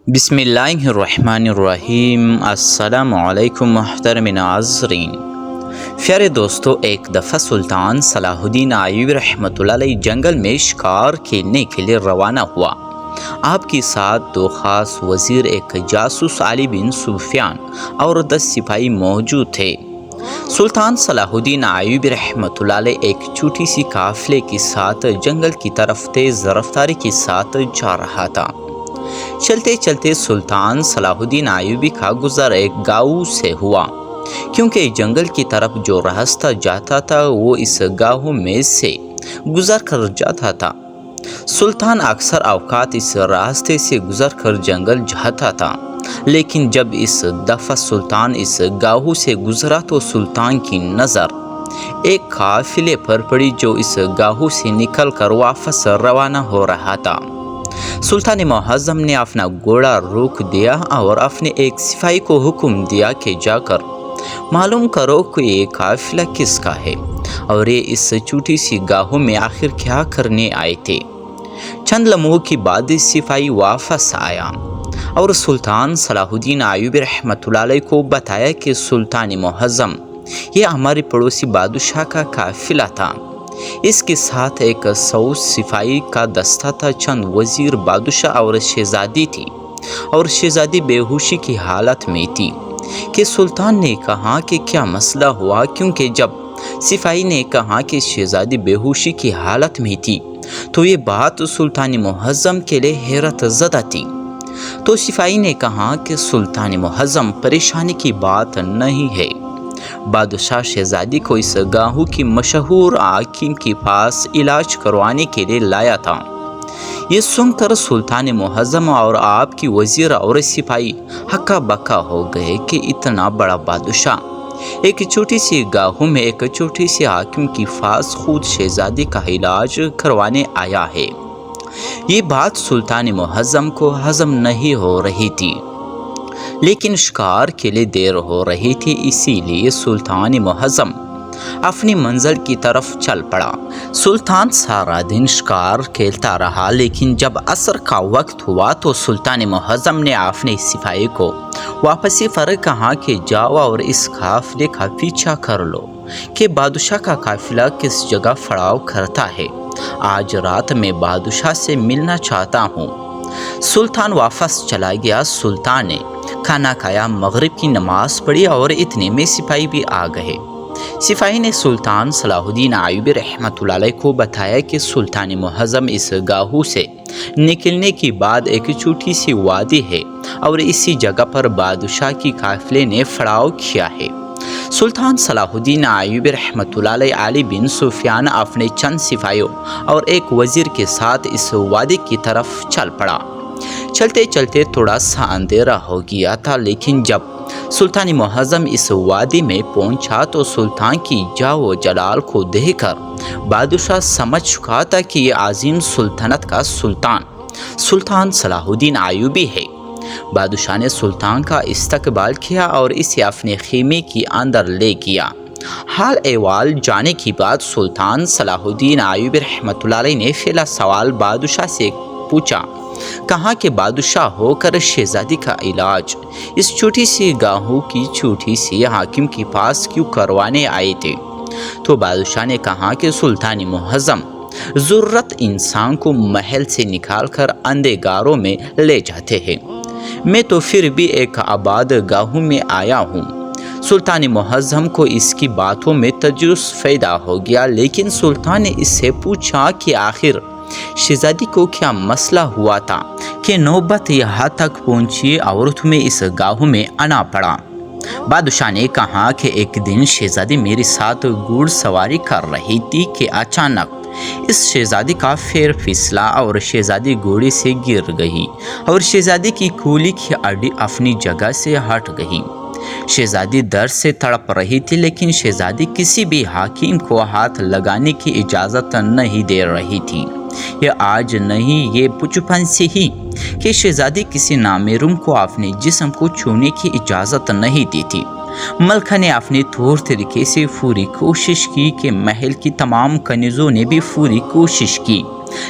بسم اللہ الرحمن الرحیم۔ السلام علیکم محترم ناظرین۔ پیارے دوستو، ایک دفعہ سلطان صلاح الدین ایوبی رحمۃ اللہ علیہ جنگل میں شکار کھیلنے کے لیے روانہ ہوا۔ آپ کے ساتھ دو خاص وزیر، ایک جاسوس علی بن سفیان اور 10 سپاہی موجود تھے۔ سلطان صلاح الدین ایوبی رحمۃ اللہ علیہ ایک چھوٹی سی قافلے کے ساتھ جنگل کی طرف تیز رفتاری کے ساتھ جا رہا تھا۔ چلتے چلتے سلطان صلاح الدین ایوبی کا گزر ایک گاؤں سے ہوا، کیونکہ جنگل کی طرف جو راستہ جاتا تھا وہ اس گاؤں میں سے گزر کر جاتا تھا۔ سلطان اکثر اوقات اس راستے سے گزر کر جنگل جاتا تھا، لیکن جب اس دفعہ سلطان اس گاؤں سے گزرا تو سلطان کی نظر ایک قافلے پر پڑی جو اس گاؤں سے نکل کر واپس روانہ ہو رہا تھا۔ سلطان معظم نے اپنا گھوڑا روک دیا اور اپنے ایک سپاہی کو حکم دیا کہ جا کر معلوم کرو کہ یہ قافلہ کس کا ہے اور یہ اس چھوٹی سی گاؤں میں آخر کیا کرنے آئے تھے۔ چند لمحوں کے بعد سپاہی واپس آیا اور سلطان صلاح الدین ایوبی رحمۃ اللہ علیہ کو بتایا کہ سلطان معظم، یہ ہمارے پڑوسی بادشاہ کا قافلہ تھا۔ اس کے ساتھ ایک 100 سپاہی کا دستہ تھا، چند وزیر، بادشاہ اور شہزادی تھی، اور شہزادی بے ہوشی کی حالت میں تھی۔ کہ سلطان نے کہا کہ کیا مسئلہ ہوا، کیونکہ جب سپاہی نے کہا کہ شہزادی بے ہوشی کی حالت میں تھی تو یہ بات سلطان معظم کے لیے حیرت زدہ تھی۔ تو سپاہی نے کہا کہ سلطان معظم، پریشانی کی بات نہیں ہے، بادشاہ شہزادی کو اس گاؤں کی مشہور حکیم کے پاس علاج کروانے کے لیے لایا تھا۔ یہ سن کر سلطان معظم اور آپ کی وزیر اور سپاہی ہکا بکا ہو گئے کہ اتنا بڑا بادشاہ ایک چھوٹی سی گاؤں میں ایک چھوٹی سی حکیم کے پاس خود شہزادی کا علاج کروانے آیا ہے۔ یہ بات سلطان معظم کو ہضم نہیں ہو رہی تھی، لیکن شکار کے لیے دیر ہو رہی تھی، اسی لیے سلطان معظم اپنی منزل کی طرف چل پڑا۔ سلطان سارا دن شکار کھیلتا رہا، لیکن جب عصر کا وقت ہوا تو سلطان معظم نے اپنے سپاہی کو واپسی پر کہا کہ جاؤ اور اس قافلے کا پیچھا کر لو کہ بادشاہ کا قافلہ کس جگہ پڑاؤ کرتا ہے۔ آج رات میں بادشاہ سے ملنا چاہتا ہوں۔ سلطان واپس چلا گیا۔ سلطان نے کھانا کھایا، مغرب کی نماز پڑھی اور اتنے میں سپاہی بھی آ گئے۔ سپاہی نے سلطان صلاح الدین ایوبی رحمۃ اللہ علیہ کو بتایا کہ سلطان معظم اس گاؤں سے نکلنے کے بعد ایک چھوٹی سی وادی ہے اور اسی جگہ پر بادشاہ کی قافلے نے پڑاؤ کیا ہے۔ سلطان صلاح الدین ایوبی رحمۃ اللہ علیہ علی بن سفیان اپنے چند سپاہیوں اور ایک وزیر کے ساتھ اس وادی کی طرف چل پڑا۔ چلتے چلتے تھوڑا سا اندھیرا ہو گیا تھا، لیکن جب سلطان معظم اس وادی میں پہنچا تو سلطان کی جاہ و جلال کو دیکھ کر بادشاہ سمجھ چکا تھا کہ یہ عظیم سلطنت کا سلطان صلاح الدین ایوبی ہے۔ بادشاہ نے سلطان کا استقبال کیا اور اسے اپنے خیمے کے اندر لے گیا۔ حال احوال جانے کے بعد سلطان صلاح الدین ایوبی رحمۃ اللہ علیہ نے پہلا سوال بادشاہ سے پوچھا، کہا کہ بادشاہ ہو کر شہزادی کا علاج اس چھوٹی سی گاؤں کی چھوٹی سی حکیم کے پاس کیوں کروانے آئے تھے؟ تو بادشاہ نے کہا کہ سلطان معظم، ضرورت انسان کو محل سے نکال کر اندھے گاروں میں لے جاتے ہیں، میں تو پھر بھی ایک آباد گاؤں میں آیا ہوں۔ سلطان معظم کو اس کی باتوں میں تجسس پیدا ہو گیا، لیکن سلطان نے اس سے پوچھا کہ آخر شہزادی کو کیا مسئلہ ہوا تھا کہ نوبت یہاں تک پہنچی اور تمہیں اس گاؤں میں آنا پڑا؟ بادشاہ نے کہا کہ ایک دن شہزادی میرے ساتھ گھوڑ سواری کر رہی تھی کہ اچانک اس شہزادی کا پیر پھسلا اور شہزادی گھوڑے سے گر گئی اور شہزادی کی کھولی کی ہڈی اپنی جگہ سے ہٹ گئی۔ شہزادی درد سے تڑپ رہی تھی، لیکن شہزادی کسی بھی حکیم کو ہاتھ لگانے کی اجازت نہیں دے رہی تھی۔ یہ آج نہیں، یہ بچپن سے ہی کہ شہزادی کسی نامحرم کو اپنے جسم کو چھونے کی اجازت نہیں دیتی۔ ملکہ نے اپنے طور طریقے سے پوری کوشش کی کہ محل کی تمام کنیزوں نے بھی پوری کوشش کی